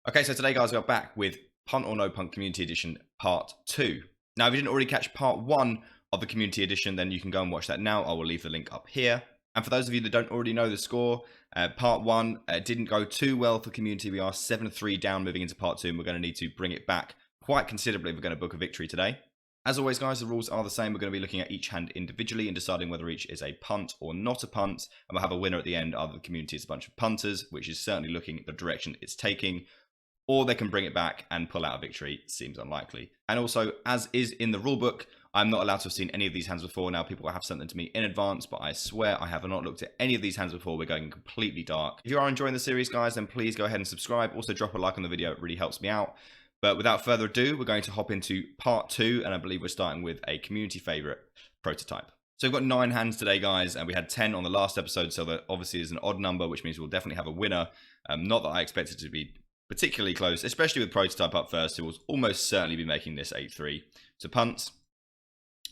Okay, so today, guys, we're back with Punt or No Punt Community Edition Part 2. Now, if you didn't already catch Part 1 of the Community Edition, then you can go and watch that now. I will leave the link up here. And for those of you that don't already know the score, Part 1 didn't go too well for Community. We are 7-3 down moving into Part 2, and we're going to need to bring it back quite considerably if we're going to book a victory today. As always, guys, the rules are the same. We're going to be looking at each hand individually and deciding whether each is a punt or not a punt. And we'll have a winner at the end. Either the community is a bunch of punters, which is certainly looking at the direction it's taking, or they can bring it back and pull out a victory. Seems unlikely. And also, as is in the rulebook, I'm not allowed to have seen any of these hands before. Now, people have sent them to me in advance, but I swear I have not looked at any of these hands before. We're going completely dark. If you are enjoying the series, guys, then please go ahead and subscribe. Also, drop a like on the video. It really helps me out. But without further ado, we're going to hop into Part 2, and I believe we're starting with a community favorite prototype. So we've got 9 hands today, guys, and we had 10 on the last episode, so that obviously is an odd number, which means we'll definitely have a winner. Not that I expect it to be particularly close, especially with prototype up first, who will almost certainly be making this 8-3. So punt,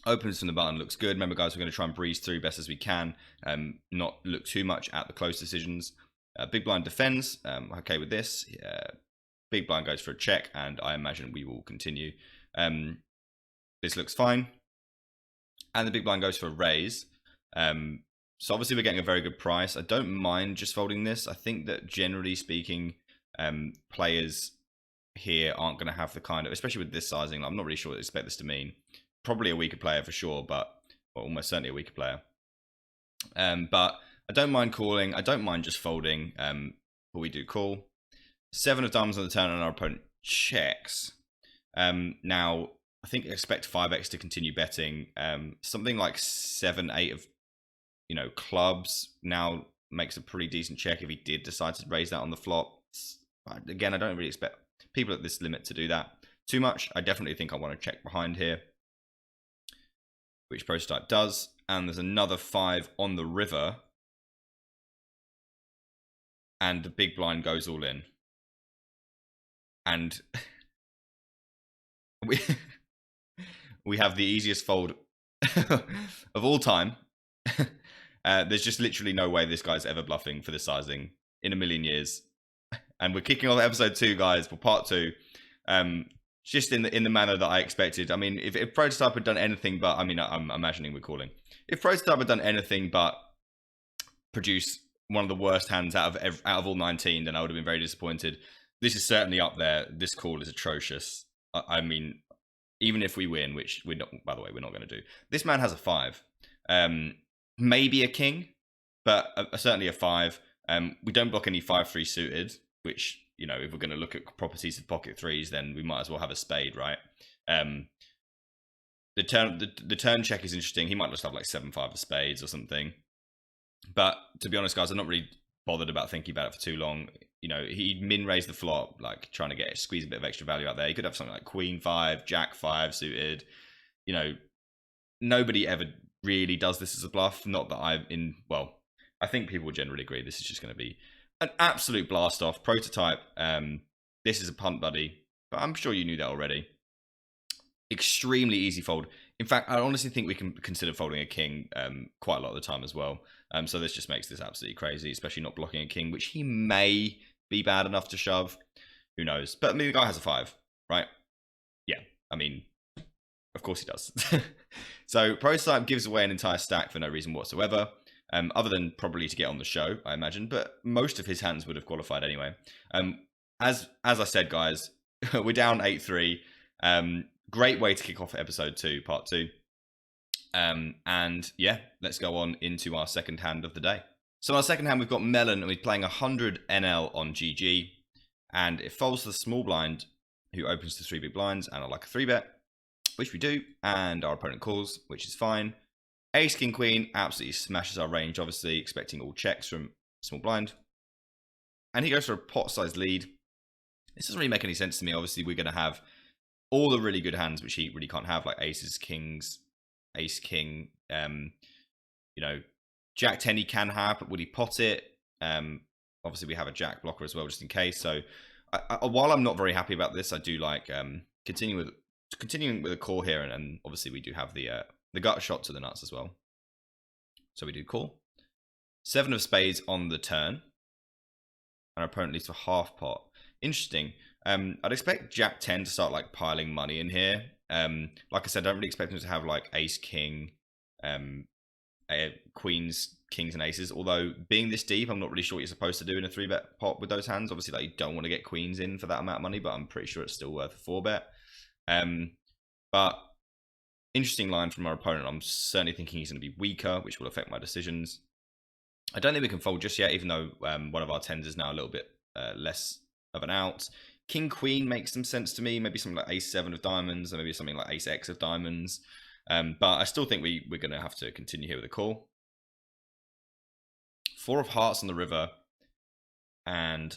opens from the button, looks good. Remember, guys, we're going to try and breeze through best as we can, not look too much at the close decisions. Big blind defends, okay with this. Big blind goes for a check, and I imagine we will continue. This looks fine. And the big blind goes for a raise. So obviously we're getting a very good price. I don't mind just folding this. I think that generally speaking, players here aren't going to have the kind of, especially with this sizing, I'm not really sure what to expect this to mean. Probably a weaker player for sure, but well, almost certainly a weaker player. But I don't mind calling. I don't mind just folding. But we do call. 7 of diamonds on the turn, and our opponent checks. Now I think expect 5x to continue betting. Something like 7-8 of clubs now makes a pretty decent check if he did decide to raise that on the flop. Again, I don't really expect people at this limit to do that too much. I definitely think I want to check behind here, which prototype does. And there's another 5 on the river, and the big blind goes all in. And we have the easiest fold of all time. There's just literally no way this guy's ever bluffing for this sizing in a million years. And we're kicking off episode 2, guys, for part 2. Just in the manner that I expected. I mean, if prototype had done anything but, I mean, I'm imagining we're calling. If prototype had done anything but produce one of the worst hands out of all 19, then I would have been very disappointed. This is certainly up there. This call is atrocious. I mean, even if we win, which we're not, by the way, we're not going to do. This man has a 5. Maybe a king, but certainly a 5. We don't block any 5-3 suited, which, if we're going to look at properties of pocket 3s, then we might as well have a spade, right? The turn check is interesting. He might just have like 7-5 of spades or something. But to be honest, guys, I'm not really bothered about thinking about it for too long. He min-raised the flop, like trying to squeeze a bit of extra value out there. He could have something like Queen 5, Jack 5 suited. Nobody ever really does this as a bluff. Not that I think people would generally agree this is just going to be an absolute blast off. Prototype, this is a punt, buddy. But I'm sure you knew that already. Extremely easy fold. In fact, I honestly think we can consider folding a king quite a lot of the time as well. So this just makes this absolutely crazy, especially not blocking a king, which he may be bad enough to shove. Who knows? But I mean, the guy has a 5, right? Yeah, I mean, of course he does. So prototype gives away an entire stack for no reason whatsoever, other than probably to get on the show, I imagine. But most of his hands would have qualified anyway. As I said, guys, we're down 8-3. Great way to kick off episode 2, part 2. And yeah, let's go on into our second hand of the day. So our second hand, we've got Melon, and we're playing 100 NL on GG. And it folds to the small blind, who opens to 3 big blinds, and I like a 3-bet, which we do. And our opponent calls, which is fine. Ace, King, Queen absolutely smashes our range, obviously, expecting all checks from small blind. And he goes for a pot-sized lead. This doesn't really make any sense to me. Obviously, we're going to have all the really good hands, which he really can't have, like aces, kings, ace, king. Jack 10 he can have, but would he pot it? Obviously, we have a jack blocker as well, just in case. So, while I'm not very happy about this, I do like continuing with a call here, and obviously we do have the gut shot to the nuts as well. So we do call. 7 of spades on the turn. Our opponent leads to half pot. Interesting. I'd expect Jack 10 to start like piling money in here. Like I said, I don't really expect him to have like Ace King, Queens, Kings, and Aces. Although being this deep, I'm not really sure what you're supposed to do in a 3-bet pot with those hands. Obviously, like you don't want to get Queens in for that amount of money, but I'm pretty sure it's still worth a 4-bet. But interesting line from our opponent. I'm certainly thinking he's going to be weaker, which will affect my decisions. I don't think we can fold just yet, even though one of our 10s is now a little bit less of an out. King Queen makes some sense to me. Maybe something like Ace 7 of diamonds, or maybe something like Ace X of diamonds. But I still think we're going to have to continue here with a call. 4 of hearts on the river, and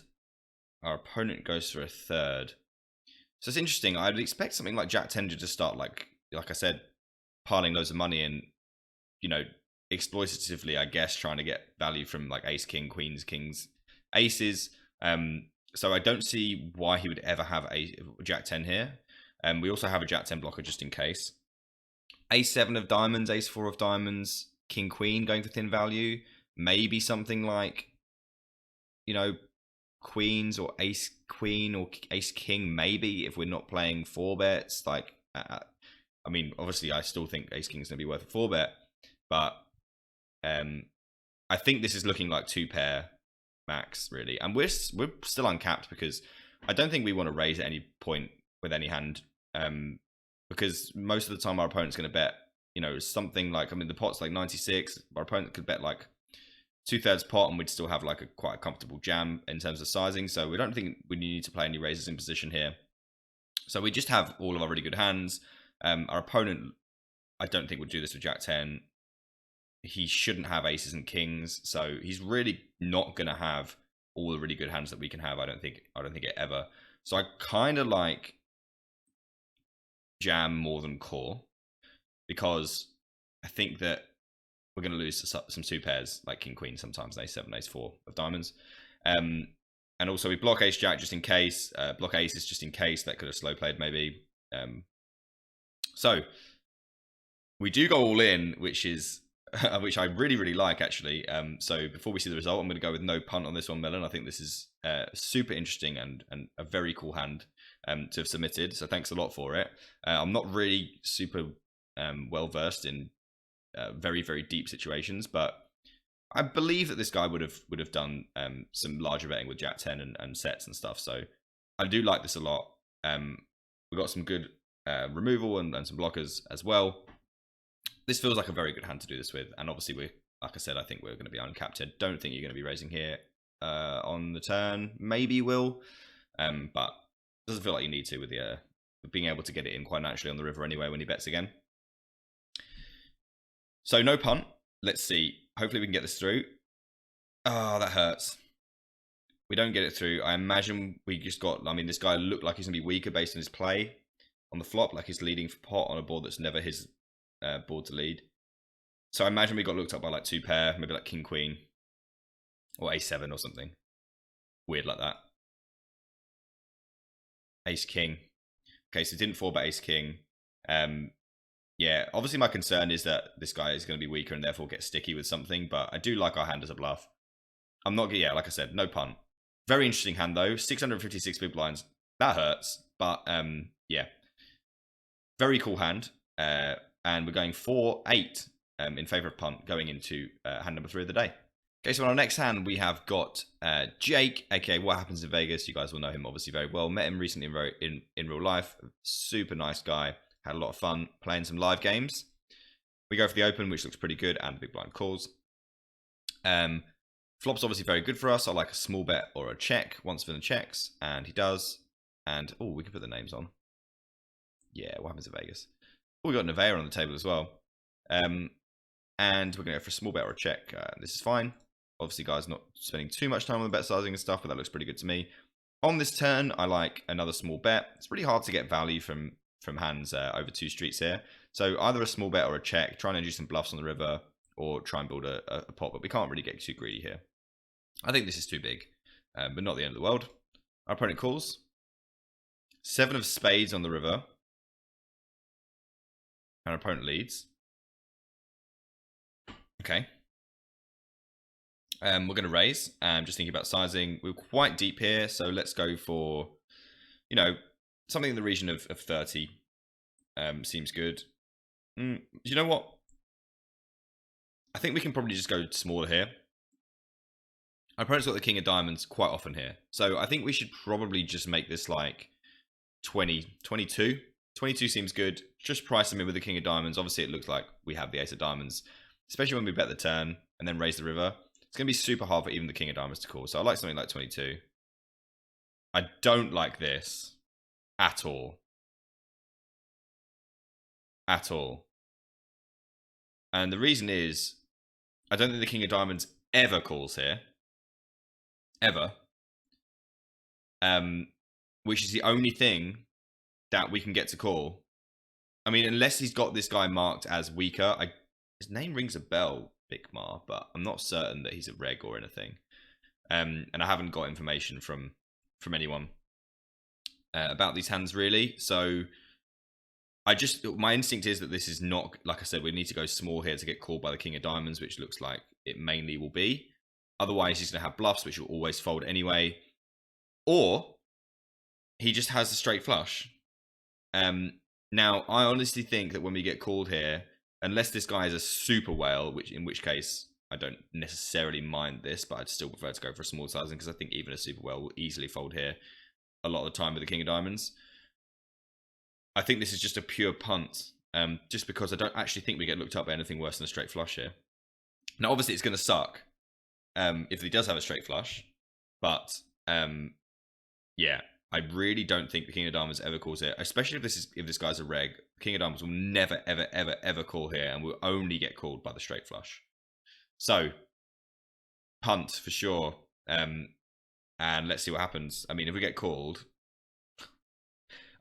our opponent goes for a 3rd. So it's interesting. I'd expect something like Jack 10 to just start, like I said, piling loads of money in, you know, exploitatively, I guess, trying to get value from like Ace King, Queens, Kings, Aces. So I don't see why he would ever have a Jack 10 here. We also have a Jack 10 blocker just in case. Ace 7 of diamonds, Ace 4 of diamonds, King Queen going for thin value. Maybe something like, you know, Queens or Ace Queen or Ace King, maybe, if we're not playing 4-bets. Like, I mean, obviously, I still think Ace King is going to be worth a 4-bet, but I think this is looking like 2-pair max, really. And we're still uncapped because I don't think we want to raise at any point with any hand, because most of the time our opponent's going to bet, you know, something like, I mean, the pot's like 96. Our opponent could bet like 2/3 pot, and we'd still have like quite a comfortable jam in terms of sizing. So we don't think we need to play any raises in position here. So we just have all of our really good hands. Our opponent, I don't think would do this with Jack 10. He shouldn't have aces and kings, so he's really not going to have all the really good hands that we can have. I don't think it ever. So I kind of like jam more than call, because I think that we're going to lose to some 2-pairs like King Queen sometimes, Ace 7, Ace 4 of diamonds. And also we block Ace Jack just in case, block Aces just in case. That could have slow played maybe. So we do go all in, which is which I really like, actually. So before we see the result, I'm going to go with no punt on this one, Melon. I think this is super interesting and a very cool hand to have submitted. So thanks a lot for it. I'm not really super well versed in very deep situations, but I believe that this guy would have done some larger betting with Jack 10 and sets and stuff. So I do like this a lot. We got some good removal and some blockers as well. This feels like a very good hand to do this with, and obviously like I said, I think we're going to be uncapped here. Don't think you're going to be raising here on the turn. Maybe you will, but it doesn't feel like you need to with the being able to get it in quite naturally on the river anyway when he bets again. So no punt. Let's see. Hopefully we can get this through. Oh, that hurts. We don't get it through. I imagine we just got, I mean, this guy looked like he's going to be weaker based on his play on the flop, like he's leading for pot on a board that's never his board to lead. So I imagine we got looked up by like 2-pair, maybe like King Queen or Ace 7 or something weird like that. Ace King. Okay, so didn't 4-bet Ace King. Yeah, obviously my concern is that this guy is going to be weaker and therefore get sticky with something, but I do like our hand as a bluff. I'm not, yeah, like I said, no punt. Very interesting hand though, 656 big blinds. That hurts, but yeah. Very cool hand. And we're going 4-8 in favor of punt going into hand number 3 of the day. Okay, so on our next hand, we have got Jake, aka What Happens in Vegas. You guys will know him obviously very well. Met him recently in real life. Super nice guy. Had a lot of fun playing some live games. We go for the open, which looks pretty good, and the big blind calls. Flop's obviously very good for us. I like a small bet or a check once for the checks, and he does. And, oh, we can put the names on. Yeah, What Happens in Vegas. Oh, we got Nevea on the table as well. And we're going to go for a small bet or a check. This is fine. Obviously, guys, not spending too much time on the bet sizing and stuff, but that looks pretty good to me. On this turn, I like another small bet. It's really hard to get value from hands over 2 streets here. So either a small bet or a check, trying to do some bluffs on the river, or try and build a pot, but we can't really get too greedy here. I think this is too big, but not the end of the world. Our opponent calls. 7 of spades on the river. And our opponent leads. Okay. We're going to raise. Just thinking about sizing. We're quite deep here, so let's go for, you know, something in the region of 30. Seems good. You know what? I think we can probably just go smaller here. Our opponent's got the king of diamonds quite often here. So I think we should probably just make this like 20, 22. 22 seems good. Just price him in with the king of diamonds. Obviously, it looks like we have the ace of diamonds, especially when we bet the turn and then raise the river. It's going to be super hard for even the king of diamonds to call. So I like something like 22. I don't like this at all. At all. And the reason is, I don't think the king of diamonds ever calls here. Ever. Which is the only thing that we can get to call. I mean, unless he's got this guy marked as weaker. His name rings a bell, Bigmar, but I'm not certain that he's a reg or anything. And I haven't got information from anyone about these hands really. So my instinct is that this is not, like I said, we need to go small here to get called by the king of diamonds, which looks like it mainly will be. Otherwise, he's going to have bluffs, which will always fold anyway. Or he just has a straight flush. Now, I honestly think that when we get called here, unless this guy is a super whale, in which case I don't necessarily mind this, but I'd still prefer to go for a small sizing because I think even a super whale will easily fold here a lot of the time with the king of diamonds. I think this is just a pure punt, just because I don't actually think we get looked up by anything worse than a straight flush here. Now, obviously, it's going to suck if he does have a straight flush, but yeah, I really don't think the king of diamonds ever calls it, especially if this guy's a reg. King of diamonds will never, ever, ever, ever call here, and will only get called by the straight flush. So, punt for sure, and let's see what happens. I mean, if we get called,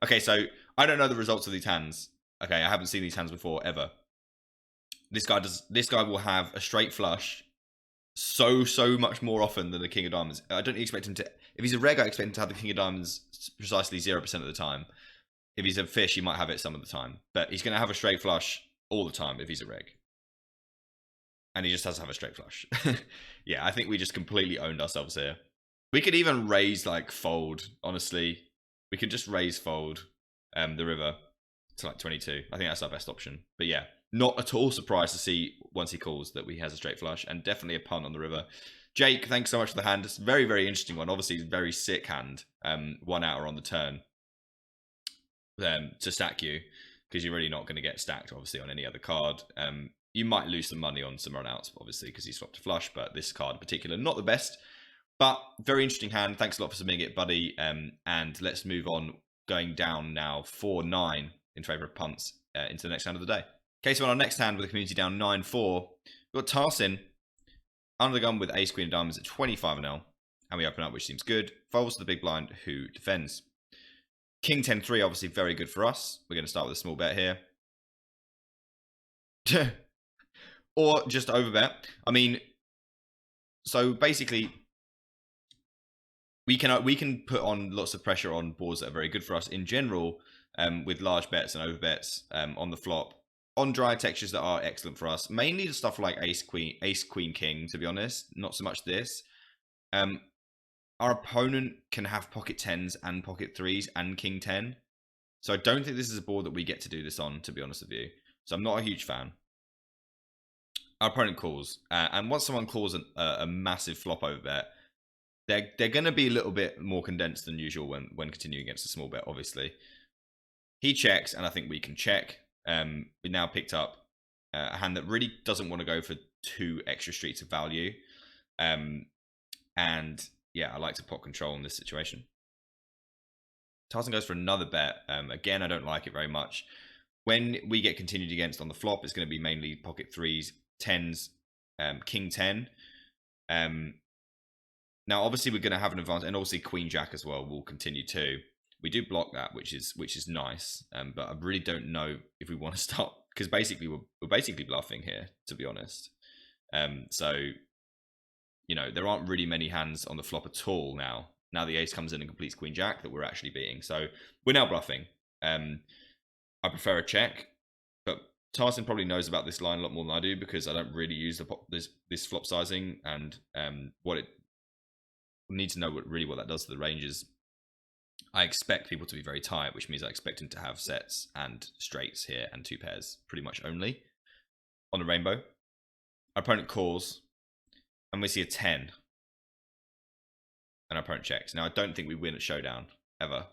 okay. So I don't know the results of these hands. Okay, I haven't seen these hands before ever. This guy will have a straight flush so much more often than the king of diamonds. I don't expect him to. If he's a reg, I expect him to have the king of diamonds precisely 0% of the time. If he's a fish, he might have it some of the time, but he's going to have a straight flush all the time if he's a reg, and he just has to have a straight flush. Yeah, I think we just completely owned ourselves here. We could even raise like fold. Honestly, we could just raise fold the river to like 22. I think that's our best option. But yeah, not at all surprised to see once he calls that he has a straight flush, and definitely a punt on the river. Jake, thanks so much for the hand. It's a very, very interesting one. Obviously, very sick hand. 1 hour on the turn to stack you, because you're really not going to get stacked, obviously, on any other card. You might lose some money on some run-outs, obviously, because he swapped a flush, but this card in particular, not the best. But very interesting hand. Thanks a lot for submitting it, buddy. And let's move on, going down now 4-9 in favour of punts into the next hand of the day. Okay, so on our next hand with the community down 9-4, we've got Tarsin under the gun with ace queen of diamonds at 25-0, and we open up, which seems good. Folds to the big blind, who defends. King 10-3, obviously very good for us. We're going to start with a small bet here. Or just overbet. I mean, so basically, we can put on lots of pressure on boards that are very good for us in general, with large bets and overbets on the flop, on dry textures that are excellent for us. Mainly the stuff like ace queen king, to be honest. Not so much this. Our opponent can have pocket 10s and pocket 3s and king 10. So I don't think this is a board that we get to do this on, to be honest with you. So I'm not a huge fan. Our opponent calls, and once someone calls a massive flop over bet, they're going to be a little bit more condensed than usual when continuing against a small bet, obviously. He checks, and I think we can check. We now picked up a hand that really doesn't want to go for 2 extra streets of value. And yeah, I like to pot control in this situation. Tarsin goes for another bet. Again, I don't like it very much. When we get continued against on the flop, it's going to be mainly pocket 3s, 10s, king 10. Now, obviously, we're going to have an advantage, and obviously queen jack as well will continue too. We do block that, which is nice, but I really don't know if we want to start, because basically we're basically bluffing here, to be honest. So, you know, there aren't really many hands on the flop at all now. Now the ace comes in and completes queen jack that we're actually beating. So we're now bluffing. I prefer a check, but Tarsin probably knows about this line a lot more than I do, because I don't really use this flop sizing, and what it need to know what that does to the ranges. I expect people to be very tight, which means I expect him to have sets and straights here and 2 pairs pretty much only on the rainbow. Our opponent calls, and we see a 10. And our opponent checks. Now, I don't think we win at showdown, ever. Our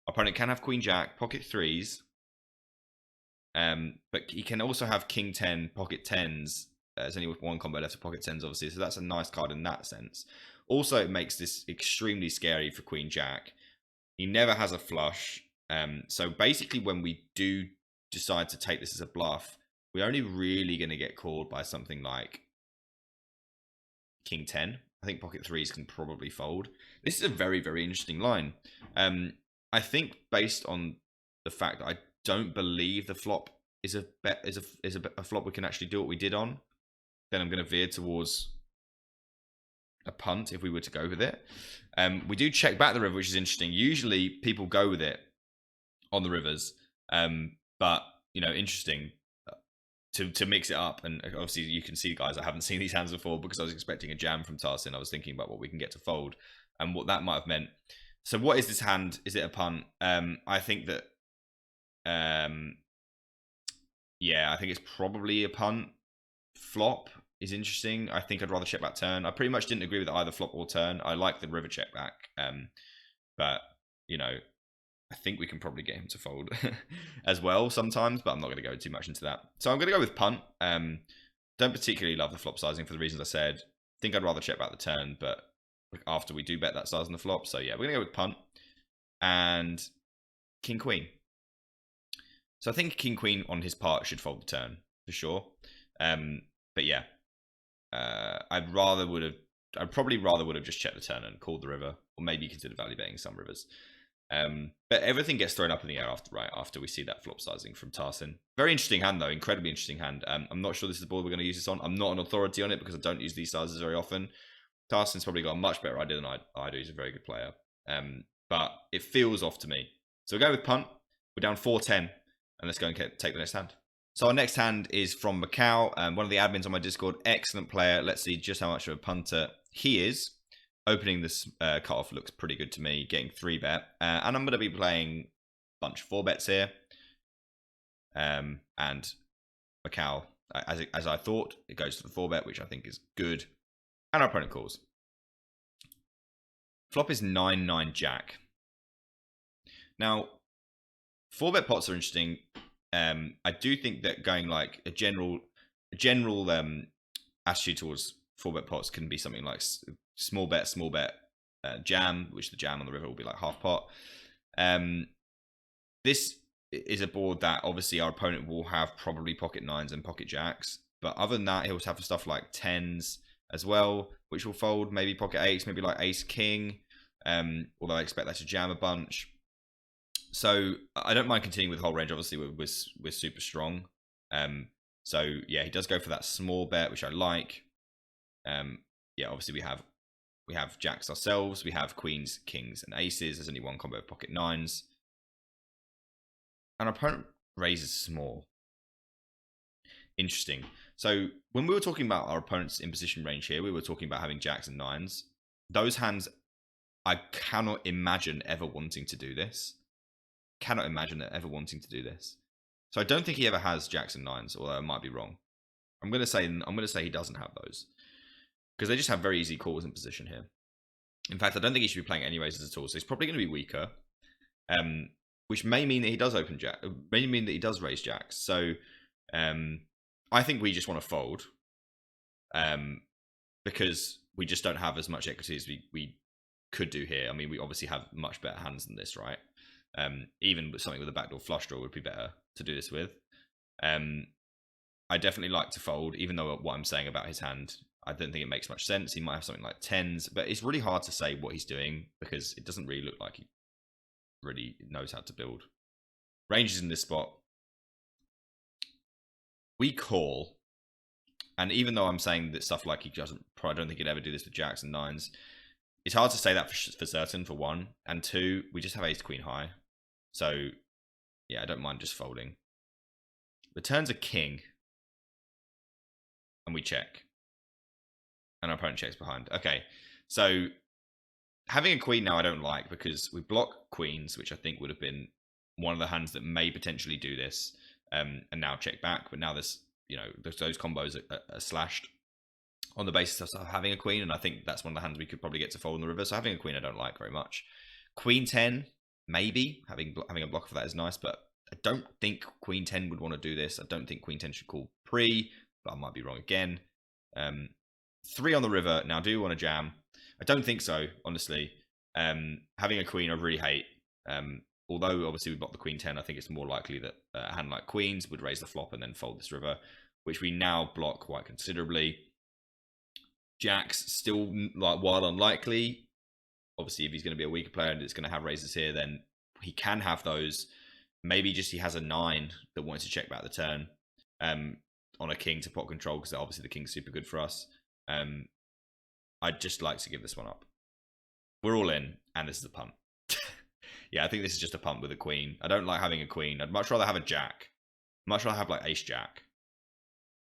opponent can have Queen Jack, pocket 3s. But he can also have King 10, pocket 10s. There's only one combo left of pocket 10s, obviously. So that's a nice card in that sense. Also, it makes this extremely scary for Queen Jack. He never has a flush. So basically, when we do decide to take this as a bluff, we're only really going to get called by something like King 10. I think pocket 3s can probably fold. This is a very, very interesting line. I think based on the fact that I don't believe the flop is a flop we can actually do what we did on, then I'm going to veer towards a punt if we were to go with it. We do check back the river, which is interesting. Usually people go with it on the rivers, but you know, interesting to mix it up. And obviously you can see, guys, I haven't seen these hands before because I was expecting a jam from Tarsin. I was thinking about what we can get to fold and what that might have meant. So what is this hand? Is it a punt? I think that yeah, I think it's probably a punt. Flop is interesting. I think I'd rather check back turn. I pretty much didn't agree with either flop or turn. I like the river check back, but you know, I think we can probably get him to fold as well sometimes, but I'm not going to go too much into that. So I'm going to go with punt. Don't particularly love the flop sizing for the reasons I said. Think I'd rather check back the turn, but after we do bet that size on the flop. So yeah, we're going to go with punt and King Queen. So I think King Queen on his part should fold the turn for sure. But yeah, I'd probably rather would have just checked the turn and called the river, or maybe consider value betting some rivers. But everything gets thrown up in the air after we see that flop sizing from Tarsin. Very interesting hand though, incredibly interesting hand. I'm not sure this is the board we're going to use this on. I'm not an authority on it because I don't use these sizes very often. Tarsin's probably got a much better idea than I do. He's a very good player. But it feels off to me. So we'll go with punt. We're down 4-10, and let's go and take the next hand. So our next hand is from Macau, one of the admins on my Discord. Excellent player. Let's see just how much of a punter he is. Opening this cutoff looks pretty good to me, getting 3-bet. And I'm going to be playing a bunch of 4-bets here. And Macau, as I thought, it goes to the 4-bet, which I think is good. And our opponent calls. Flop is 9-9 Jack. Now, 4-bet pots are interesting. I do think that going like a general attitude towards 4-bet pots can be something like small bet, jam, which the jam on the river will be like half pot. This is a board that obviously our opponent will have probably pocket 9s and pocket jacks, but other than that, he'll have stuff like 10s as well, which will fold, maybe pocket 8s, maybe like ace king, although I expect that to jam a bunch. So I don't mind continuing with the whole range. Obviously, we're super strong. So yeah, he does go for that small bet, which I like. Yeah, obviously we have jacks ourselves. We have queens, kings, and aces. There's only one combo of pocket 9s. And our opponent raises small. Interesting. So when we were talking about our opponent's imposition range here, we were talking about having jacks and 9s. Those hands, I cannot imagine ever wanting to do this. Cannot imagine it ever wanting to do this. So I don't think he ever has jacks and 9s, although I might be wrong. I'm gonna say he doesn't have those, because they just have very easy calls in position here. In fact, I don't think he should be playing any raises at all, so he's probably going to be weaker, which may mean that he does open jack, may mean that he does raise jacks. So I think we just want to fold, because we just don't have as much equity as we could do here. I mean, we obviously have much better hands than this, right? Even with something with a backdoor flush draw would be better to do this with. I definitely like to fold, even though what I'm saying about his hand, I don't think it makes much sense. He might have something like 10s, but it's really hard to say what he's doing because it doesn't really look like he really knows how to build. Ranges in this spot. We call, and even though I'm saying that stuff like he doesn't, I don't think he'd ever do this with jacks and 9s. It's hard to say that for certain, for one. And two, we just have ace queen high. So, yeah, I don't mind just folding. The turn's a king. And we check. And our opponent checks behind. Okay, so having a queen now I don't like, because we block queens, which I think would have been one of the hands that may potentially do this, and now check back. But now there's, you know, those combos are slashed on the basis of having a queen, and I think that's one of the hands we could probably get to fold in the river. So having a queen I don't like very much. Queen 10, maybe. Having a blocker for that is nice, but I don't think Queen 10 would want to do this. I don't think Queen 10 should call pre, but I might be wrong again. 3 on the river. Now, do you want to jam? I don't think so, honestly. Having a queen I really hate. Although, obviously, we block the Queen 10, I think it's more likely that a hand like queens would raise the flop and then fold this river, which we now block quite considerably. Jacks, still, like, while unlikely, obviously, if he's going to be a weaker player and it's going to have raises here, then he can have those. Maybe just he has a 9 that wants to check back the turn on a king to pot control, because obviously the king's super good for us. I'd just like to give this one up. We're all in, and this is a punt. Yeah, I think this is just a punt with a queen. I don't like having a queen. I'd much rather have a jack. Much rather have like ace jack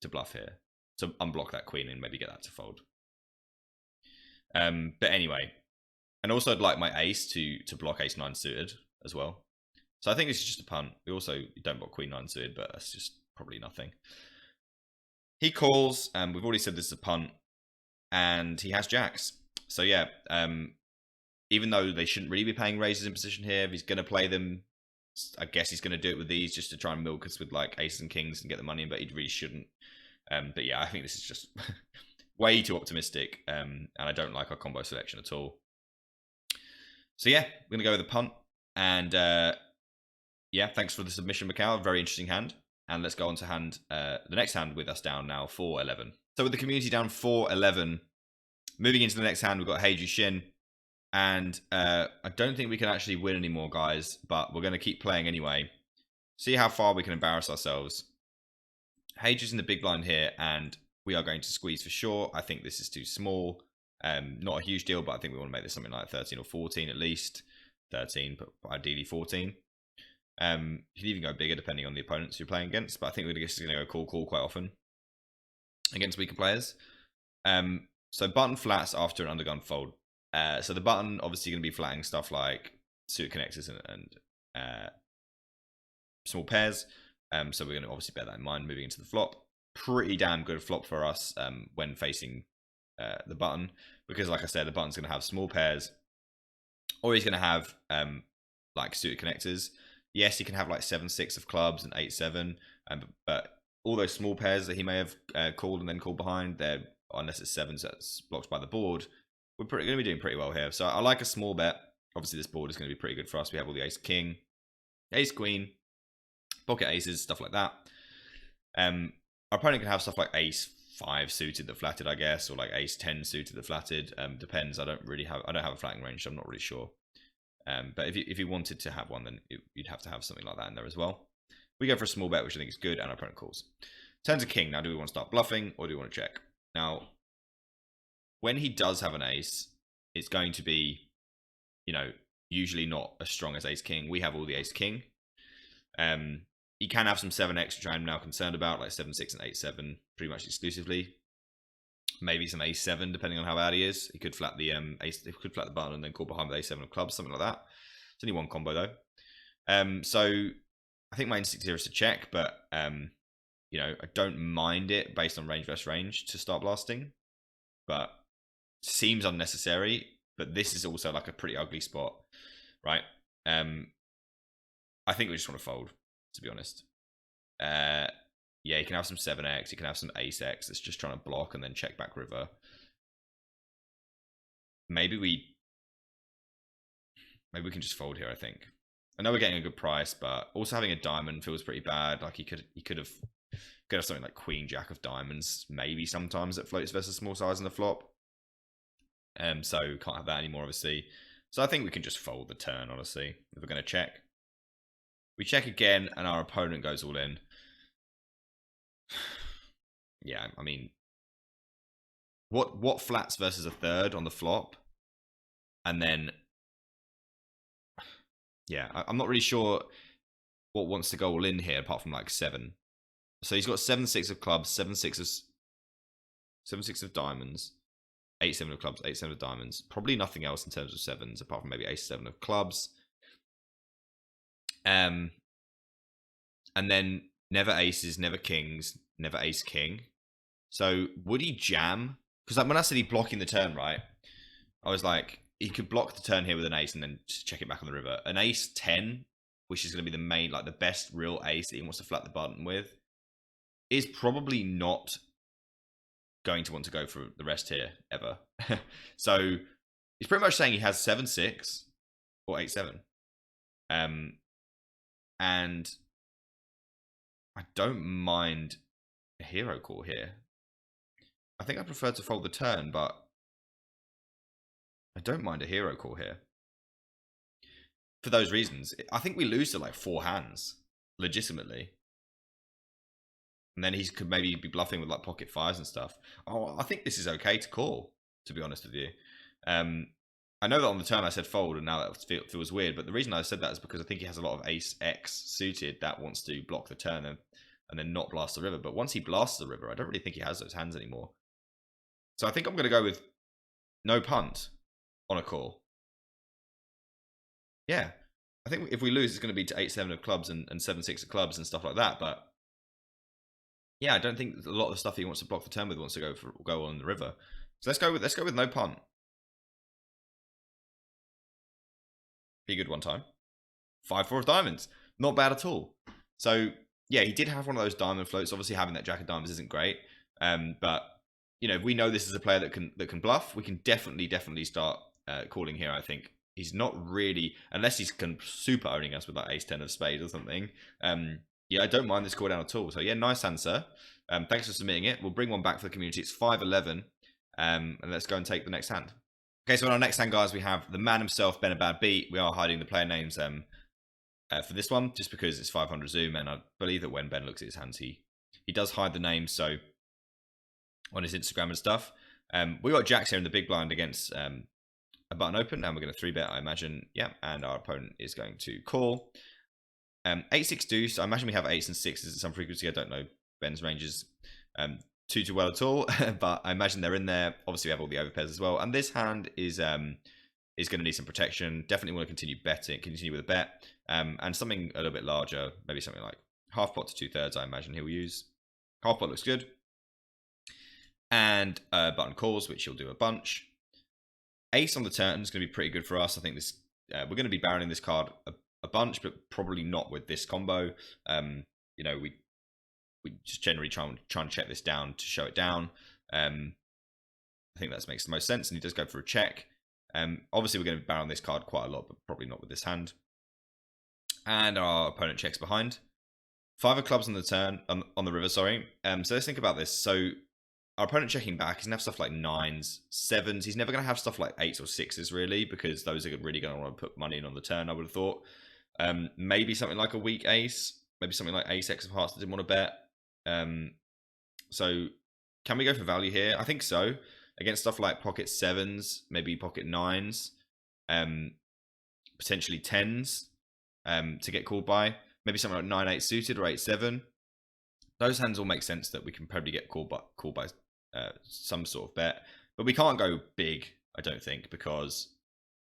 to bluff here, to unblock that queen and maybe get that to fold. But anyway, and also I'd like my ace to block ace 9 suited as well. So I think this is just a punt. We also don't block queen 9 suited, but that's just probably nothing. He calls, and we've already said this is a punt, and he has jacks. So yeah, even though they shouldn't really be paying raises in position here, if he's going to play them, I guess he's going to do it with these just to try and milk us with like aces and kings and get the money in, but he really shouldn't. But yeah, I think this is just way too optimistic, and I don't like our combo selection at all. So yeah, we're going to go with a punt, and yeah, thanks for the submission, Macau. Very interesting hand. And let's go on to hand the next hand with us down now, 4-11. So with the community down 4-11, moving into the next hand, we've got Heiju Shin. And I don't think we can actually win anymore, guys, but we're going to keep playing anyway. See how far we can embarrass ourselves. Heiju's in the big blind here, and we are going to squeeze for sure. I think this is too small. Not a huge deal, but I think we want to make this something like 13 or 14 at least. 13, but ideally 14. You can even go bigger depending on the opponents you're playing against, but I think we're just going to go call quite often against weaker players. So button flats after an undergun fold. So the button obviously going to be flatting stuff like suited connectors and small pairs. So we're going to obviously bear that in mind moving into the flop. Pretty damn good flop for us when facing the button, because like I said, the button's going to have small pairs, or he's going to have like suited connectors. Yes, he can have like 7-6 of clubs and 8-7, but all those small pairs that he may have called and then called behind, they're, unless it's 7s that's blocked by the board, we're going to be doing pretty well here. So I like a small bet. Obviously, this board is going to be pretty good for us. We have all the ace king, ace queen, pocket aces, stuff like that. Our opponent can have stuff like ace 5 suited that flatted, I guess, or like ace 10 suited that flatted. Depends. I don't have a flatting range, so I'm not really sure. But if you wanted to have one, then you'd have to have something like that in there as well. We go for a small bet, which I think is good, and our opponent calls. Turns a king. Now, do we want to start bluffing, or do we want to check? Now, when he does have an ace, it's going to be, you know, usually not as strong as ace king. We have all the ace king. He can have some 7x, which I'm now concerned about, like 7-6 and 8-7, pretty much exclusively. Maybe some ace 7, depending on how bad he is. He could flat the ace. He could flat the button and then call behind with ace 7 of clubs, something like that. It's only one combo though. So I think my instinct here is to check, but you know, I don't mind it based on range versus range to start blasting, but seems unnecessary. But this is also like a pretty ugly spot, right? I think we just want to fold, to be honest. Yeah, you can have some 7x, you can have some ace x that's just trying to block and then check back river. Maybe we can just fold here, I think. I know we're getting a good price, but also having a diamond feels pretty bad. Like he could have something like queen jack of diamonds, maybe sometimes that floats versus small size in the flop. So can't have that anymore, obviously. So I think we can just fold the turn, honestly, if we're going to check. We check again, and our opponent goes all in. Yeah, I mean, what flats versus a third on the flop, and then yeah, I'm not really sure what wants to go all in here apart from like 7. So he's got 7-6 of clubs, 7-6 of diamonds, 8-7 of clubs, 8-7 of diamonds. Probably nothing else in terms of sevens apart from maybe ace-7 of clubs. And then never aces, never kings, never ace-king. So would he jam? Because like when I said he blocking the turn, right? I was like, he could block the turn here with an ace and then just check it back on the river. An ace-10, which is going to be the main, like the best real ace that he wants to flat the button with, is probably not going to want to go for the rest here ever. So he's pretty much saying he has 7-6 or 8-7. And I don't mind a hero call here. I think I prefer to fold the turn, but I don't mind a hero call here. For those reasons, I think we lose to like 4 hands, legitimately. And then he could maybe be bluffing with like pocket fives and stuff. Oh, I think this is okay to call, to be honest with you. I know that on the turn I said fold, and now that feels weird. But the reason I said that is because I think he has a lot of ace X suited that wants to block the turn and then not blast the river. But once he blasts the river, I don't really think he has those hands anymore. So I think I'm going to go with no punt on a call. Yeah, I think if we lose, it's going to be to 8-7 of clubs and 7-6 of clubs and stuff like that. But yeah, I don't think a lot of the stuff he wants to block the turn with wants to go on the river. So let's go with no punt. Be good one time. 5-4 of diamonds, not bad at all. So yeah, he did have one of those diamond floats. Obviously, having that jack of diamonds isn't great. But you know, if we know this is a player that can bluff, we can definitely start calling here. I think he's not really, unless he's super owning us with like ace-10 of spades or something. Yeah, I don't mind this call down at all. So yeah, nice answer. Thanks for submitting it. We'll bring one back for the community. It's 5-11. And let's go and take the next hand. Okay, so on our next hand, guys, we have the man himself, BenaBadBeat. We are hiding the player names for this one, just because it's 500 zoom, and I believe that when Ben looks at his hands, he does hide the names. So on his Instagram and stuff, we got jacks here in the big blind against a button open, and we're going to 3-bet, I imagine. Yeah, and our opponent is going to call. 8-6 deuce. I imagine we have 8s and 6s at some frequency. I don't know Ben's ranges too well at all, but I imagine they're in there. Obviously, we have all the overpairs as well, and this hand is going to need some protection. Definitely want to continue with a bet, and something a little bit larger, maybe something like half pot to 2/3. I imagine he will use. Half pot looks good, and button calls, which he'll do a bunch. Ace on the turn is going to be pretty good for us. I think this we're going to be barreling this card a bunch, but probably not with this combo. You know, we just generally trying to check this down to show it down. I think that makes the most sense, and he does go for a check. Obviously, we're going to be barreling this card quite a lot, but probably not with this hand. And our opponent checks behind. 5 of clubs on the turn, on the river, sorry. So let's think about this. So our opponent checking back, he's going to have stuff like 9s, 7s. He's never going to have stuff like 8s or 6s, really, because those are really going to want to put money in on the turn, I would have thought. Maybe something like a weak ace. Maybe something like ace X of hearts that didn't want to bet. So can we go for value here? I think so. Against stuff like pocket 7s, maybe pocket 9s, potentially 10s to get called by. Maybe something like 9-8 suited or 8-7. Those hands all make sense that we can probably get called by some sort of bet. But we can't go big, I don't think, because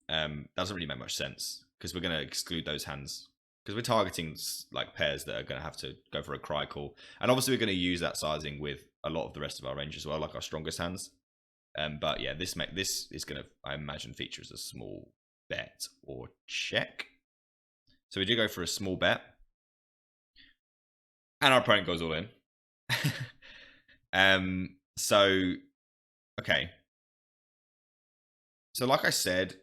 that doesn't really make much sense, because we're going to exclude those hands. Because we're targeting like pairs that are going to have to go for a cry call. And obviously we're going to use that sizing with a lot of the rest of our range as well, like our strongest hands. But yeah, this is going to, I imagine, feature as a small bet or check. So we do go for a small bet. And our opponent goes all in. So, okay. So like I said,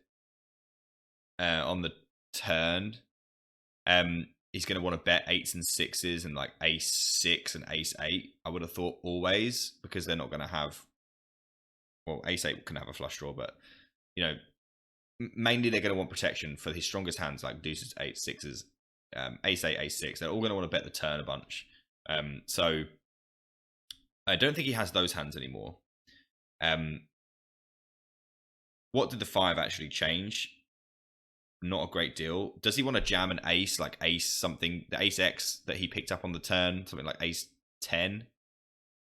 on the turn, he's going to want to bet 8s and 6s and like ace 6 and ace 8. I would have thought always, because they're not going to have, well, ace 8 can have a flush draw, but you know, mainly they're going to want protection for his strongest hands like deuces, 8s, 6s, ace 8, ace 6. They're all going to want to bet the turn a bunch. So I don't think he has those hands anymore. What did the 5 actually change? Not a great deal. Does he want to jam an ace, like ace something, the ace X that he picked up on the turn, something like ace 10,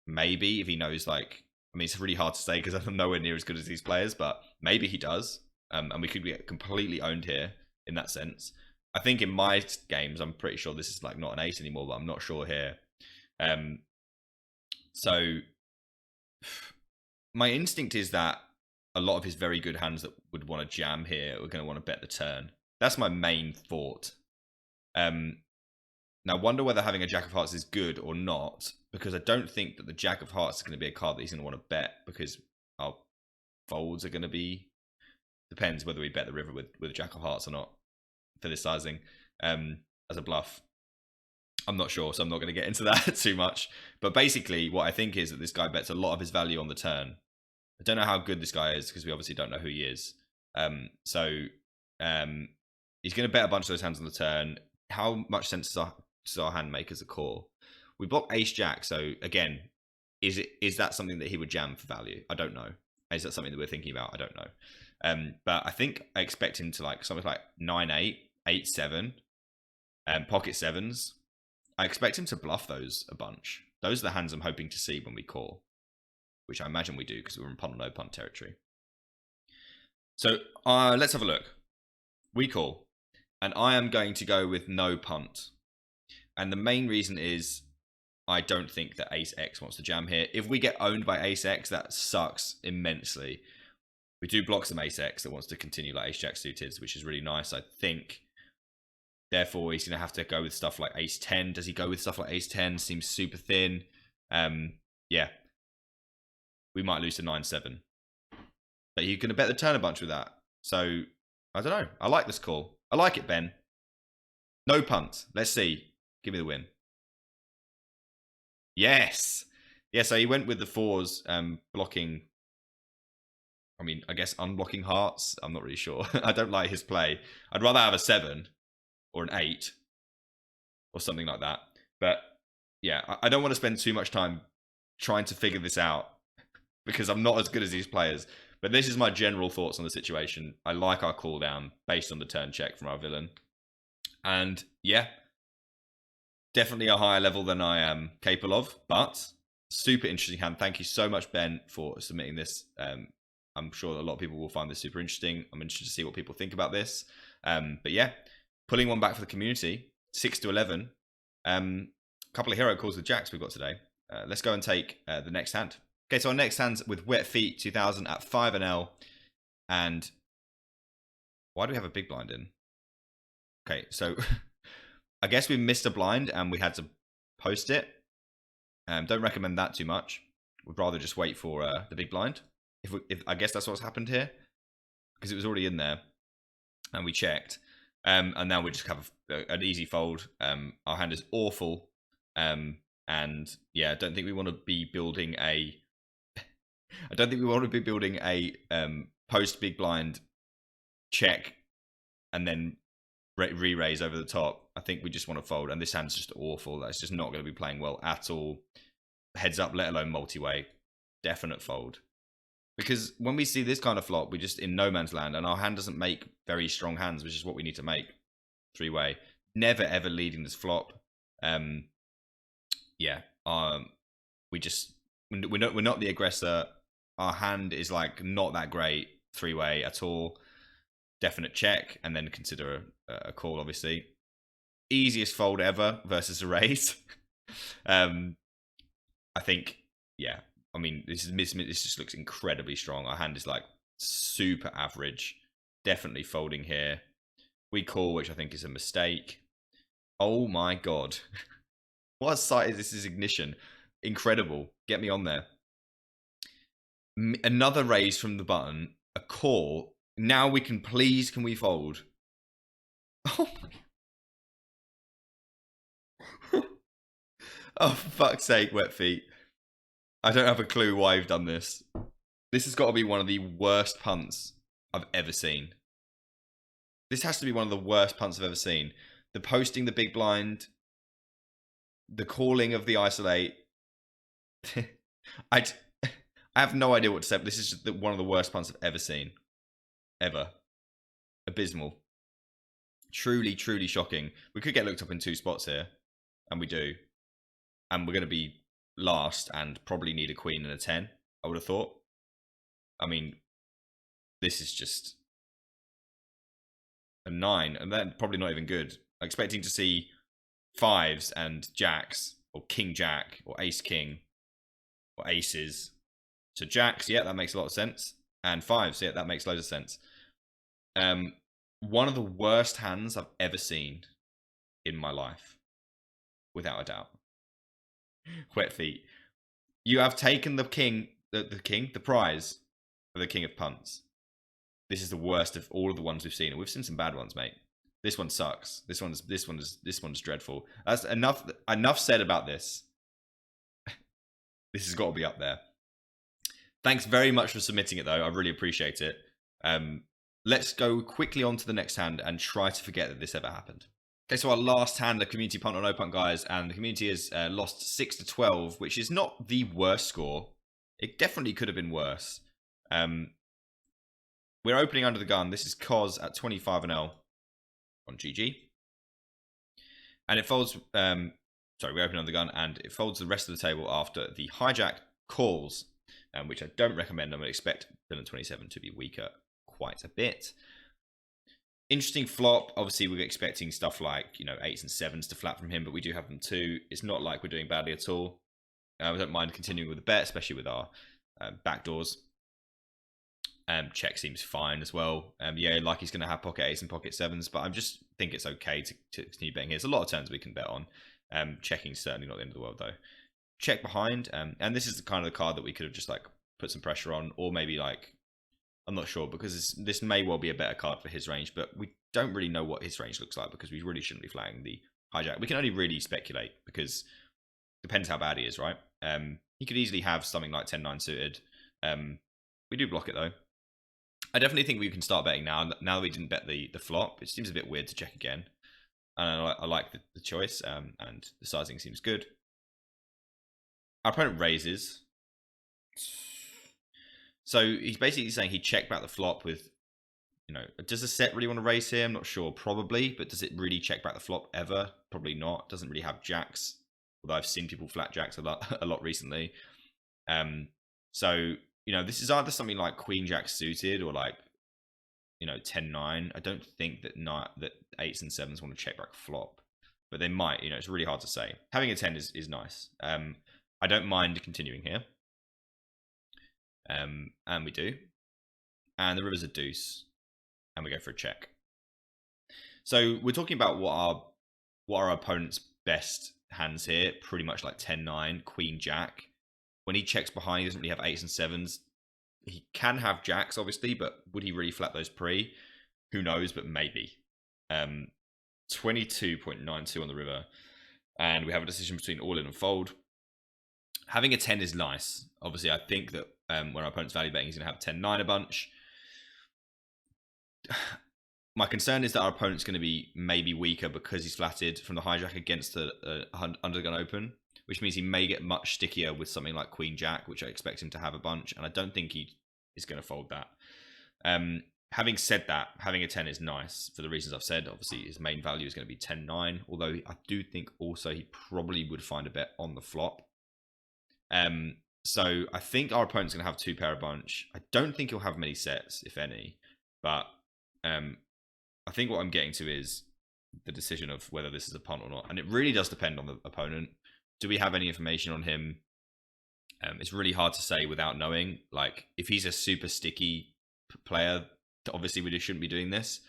maybe, if he knows, like, I mean, it's really hard to say because I'm nowhere near as good as these players, but maybe he does. And we could get completely owned here in that sense. I think in my games, I'm pretty sure this is like not an ace anymore, but I'm not sure here. So my instinct is that a lot of his very good hands that would want to jam here are going to want to bet the turn. That's my main thought. Now, I wonder whether having a Jack of Hearts is good or not, because I don't think that the Jack of Hearts is going to be a card that he's going to want to bet, because our folds are going to be... Depends whether we bet the river with Jack of Hearts or not for this sizing as a bluff. I'm not sure, so I'm not going to get into that too much. But basically, what I think is that this guy bets a lot of his value on the turn. I don't know how good this guy is, because we obviously don't know who he is. So he's going to bet a bunch of those hands on the turn. How much sense does our hand make as a core? We block ace jack, so again, is that something that he would jam for value? I don't know. Is that something that we're thinking about? I don't know. But I think I expect him to like something like 9-8, 8-7, pocket sevens. I expect him to bluff those a bunch. Those are the hands I'm hoping to see when we call, which I imagine we do because we're in punt or no punt territory. So let's have a look. We call, and I am going to go with no punt. And the main reason is I don't think that ace X wants to jam here. If we get owned by ace X, that sucks immensely. We do block some ace X that wants to continue like ace jack suited, which is really nice, I think. Therefore, he's going to have to go with stuff like ace 10. Does he go with stuff like ace 10? Seems super thin. Yeah. We might lose to 9-7. But you're going to bet the turn a bunch with that. So, I don't know. I like this call. I like it, Ben. No punt. Let's see. Give me the win. Yes. Yeah, so he went with the fours, blocking... I mean, I guess unblocking hearts. I'm not really sure. I don't like his play. I'd rather have a 7 or an 8 or something like that. But yeah, I don't want to spend too much time trying to figure this out because I'm not as good as these players. But this is my general thoughts on the situation. I like our cooldown based on the turn check from our villain. And yeah, definitely a higher level than I am capable of, but super interesting hand. Thank you so much, Ben, for submitting this. I'm sure a lot of people will find this super interesting. I'm interested to see what people think about this. But yeah, pulling one back for the community, 6-11. Couple of hero calls with jacks we've got today. Let's go and take the next hand. Okay, so our next hand's with Wet Feet 2000 at 5 and L. And why do we have a big blind in? Okay, so I guess we missed a blind and we had to post it. Don't recommend that too much. Would rather just wait for the big blind. If I guess that's what's happened here, because it was already in there, and we checked, and now we just have an easy fold. Our hand is awful, and yeah, I don't think we want to be building a. I don't think we want to be building a post big blind check, and then re-raise over the top. I think we just want to fold, and this hand's just awful. That's just not going to be playing well at all. Heads up, let alone multi-way. Definite fold. Because when we see this kind of flop, we're just in no man's land, and our hand doesn't make very strong hands, which is what we need to make. 3-way. Never ever leading this flop. Yeah. We're not the aggressor. Our hand is like not that great 3-way at all. Definite check, and then consider a call, obviously. Easiest fold ever versus a raise. I think, yeah. I mean, this just looks incredibly strong. Our hand is like super average. Definitely folding here. We call, which I think is a mistake. Oh my god. What a sight is this? Is ignition. Incredible. Get me on there. Another raise from the button. A call. Now we can can we fold? Oh my. Oh, for fuck's sake, Wet Feet. I don't have a clue why I've done this. This has got to be one of the worst punts I've ever seen. This has to be one of the worst punts I've ever seen. The posting the big blind, the calling of the isolate. I have no idea what to say, but this is just one of the worst punts I've ever seen. Ever. Abysmal. Truly, truly shocking. We could get looked up in 2 spots here, and we do. and we're going to be last and probably need a queen and a 10, I would have thought. I mean, this is just a 9, and then probably not even good. I'm expecting to see 5s and jacks, or king jack, or ace king, or aces. So jacks, yeah, that makes a lot of sense. And 5s, yeah, that makes loads of sense. One of the worst hands I've ever seen in my life, without a doubt. Wet feet. You have taken the king, the prize for the king of punts. This is the worst of all of the ones we've seen, and we've seen some bad ones, mate. This one sucks. This one's dreadful. That's enough said about this. This has got to be up there. Thanks very much for submitting it, though. I really appreciate it. Let's go quickly on to the next hand and try to forget that this ever happened. Okay, so our last hand, the community punt or no punt, guys, and the community has lost 6-12, which is not the worst score. It definitely could have been worse. We're opening under the gun. This is Cos at 25-0 on GG. And it folds... sorry, we open under the gun, and it folds the rest of the table after the hijack calls, which I don't recommend. I'm going to expect villain 27 to be weaker quite a bit. Interesting flop. Obviously, we're expecting stuff like, 8s and 7s to flat from him, but we do have them too. It's not like we're doing badly at all. We don't mind continuing with the bet, especially with our backdoors. Check seems fine as well. Yeah, like he's going to have pocket 8s and pocket 7s, but I just think it's okay to continue betting here. There's a lot of turns we can bet on. Checking's certainly not the end of the world, though. Check behind, and this is the kind of the card that we could have just put some pressure on, or maybe I'm not sure, because this may well be a better card for his range, but we don't really know what his range looks like because we really shouldn't be flagging the hijack. We can only really speculate because it depends how bad he is, right? He could easily have something like 10-9 suited. We do block it though. I definitely think we can start betting now that we didn't bet the flop. It seems a bit weird to check again. And I like the choice, and the sizing seems good. Our opponent raises. So he's basically saying he checked back the flop with, does the set really want to raise here? I'm not sure, probably, but does it really check back the flop ever? Probably not. Doesn't really have jacks, although I've seen people flat jacks a lot recently. So, this is either something like queen jack suited or 10-9. I don't think that 8s and 7s want to check back flop, but they might. It's really hard to say. Having a 10 is nice. I don't mind continuing here. And we do. And the river's a deuce. And we go for a check. So we're talking about what are our opponent's best hands here. Pretty much like 10-9, queen jack. When he checks behind, he doesn't really have 8s and 7s. He can have jacks, obviously, but would he really flat those pre? Who knows, but maybe. 22.92 on the river. And we have a decision between all in and fold. Having a 10 is nice. Obviously, I think that when our opponent's value betting, he's going to have 10-9 a bunch. My concern is that our opponent's going to be maybe weaker because he's flatted from the hijack against the undergun open, which means he may get much stickier with something like queen jack, which I expect him to have a bunch, and I don't think he is going to fold that. Having said that, having a 10 is nice for the reasons I've said. Obviously, his main value is going to be 10-9, although I do think also he probably would find a bet on the flop. So I think our opponent's going to have 2 pair a bunch. I don't think he'll have many sets, if any, but I think what I'm getting to is the decision of whether this is a punt or not, and it really does depend on the opponent. Do we have any information on him? It's really hard to say without knowing. If he's a super sticky player, obviously we just shouldn't be doing this.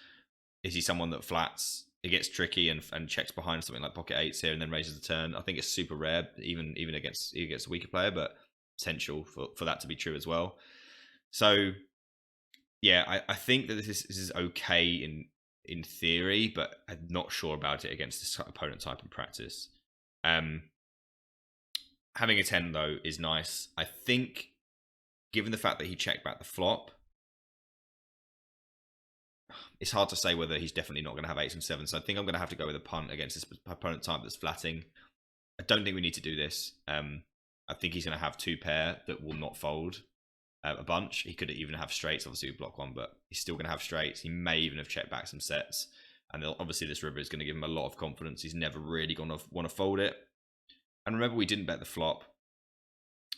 Is he someone that flats? It gets tricky and checks behind something like pocket 8s here and then raises the turn. I think it's super rare, even against a weaker player, but potential for that to be true as well. So yeah, I think that this is okay in theory, but I'm not sure about it against this opponent type in practice. Having a 10 though is nice. I think, given the fact that he checked back the flop, it's hard to say whether he's definitely not going to have 8s and 7s. So I think I'm going to have to go with a punt against this opponent type that's flatting. I don't think we need to do this. I think he's going to have 2 pair that will not fold a bunch. He could even have straights. Obviously, we block 1, but he's still going to have straights. He may even have checked back some sets. And obviously, this river is going to give him a lot of confidence. He's never really going to want to fold it. And remember, we didn't bet the flop,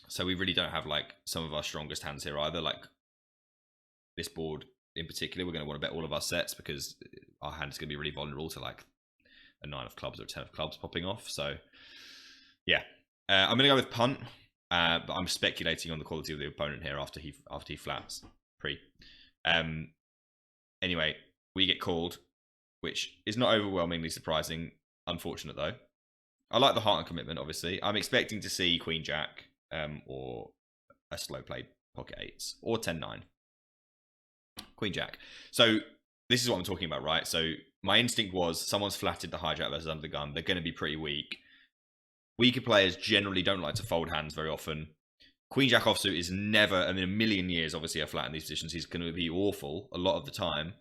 so we really don't have like some of our strongest hands here either. Like this board in particular, we're going to want to bet all of our sets because our hand is going to be really vulnerable to like a 9 of clubs or a 10 of clubs popping off. So yeah, I'm going to go with punt, but I'm speculating on the quality of the opponent here after he flats pre. Anyway, we get called, which is not overwhelmingly surprising. Unfortunate though. I like the heart and commitment. Obviously, I'm expecting to see Queen Jack, or a slow play pocket eights or 10-9. Queen Jack. So this is what I'm talking about, right? So my instinct was someone's flatted the hijack versus under the gun. They're going to be pretty weak. Weaker players generally don't like to fold hands very often. Queen Jack offsuit is never, in a million years, obviously, a flat in these positions. He's going to be awful a lot of the time.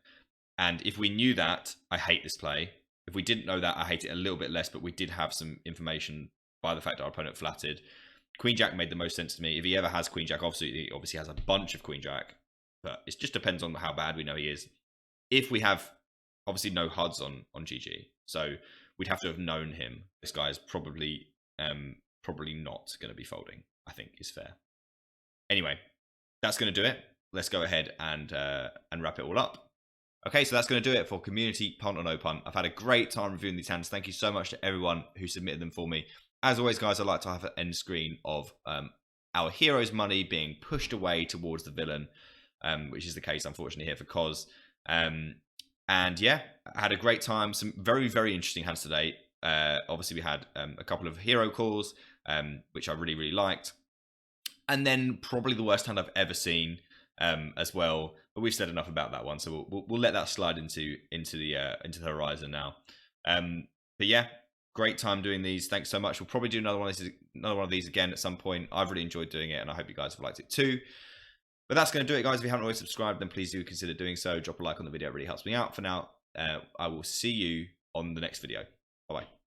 And if we knew that, I hate this play. If we didn't know that, I hate it a little bit less, but we did have some information by the fact that our opponent flatted. Queen Jack made the most sense to me. If he ever has Queen Jack offsuit, he obviously has a bunch of Queen Jack, but it just depends on how bad we know he is. If we have, obviously, no HUDs on GG, so we'd have to have known him. This guy is probably not going to be folding, I think is fair. Anyway, that's going to do it. Let's go ahead and wrap it all up. Okay, so that's going to do it for Community Punt or No Punt. I've had a great time reviewing these hands. Thank you so much to everyone who submitted them for me. As always, guys, I'd like to have an end screen of our hero's money being pushed away towards the villain, which is the case, unfortunately, here for Cos. And yeah, I had a great time. Some very, very interesting hands today. Obviously, we had a couple of hero calls, which I really, really liked. And then probably the worst hand I've ever seen as well. But we've said enough about that one, so we'll let that slide into the horizon now. But yeah, great time doing these. Thanks so much. We'll probably do another one of these again at some point. I've really enjoyed doing it, and I hope you guys have liked it too. But that's going to do it, guys. If you haven't already subscribed, then please do consider doing so. Drop a like on the video; it really helps me out. For now, I will see you on the next video. Bye bye.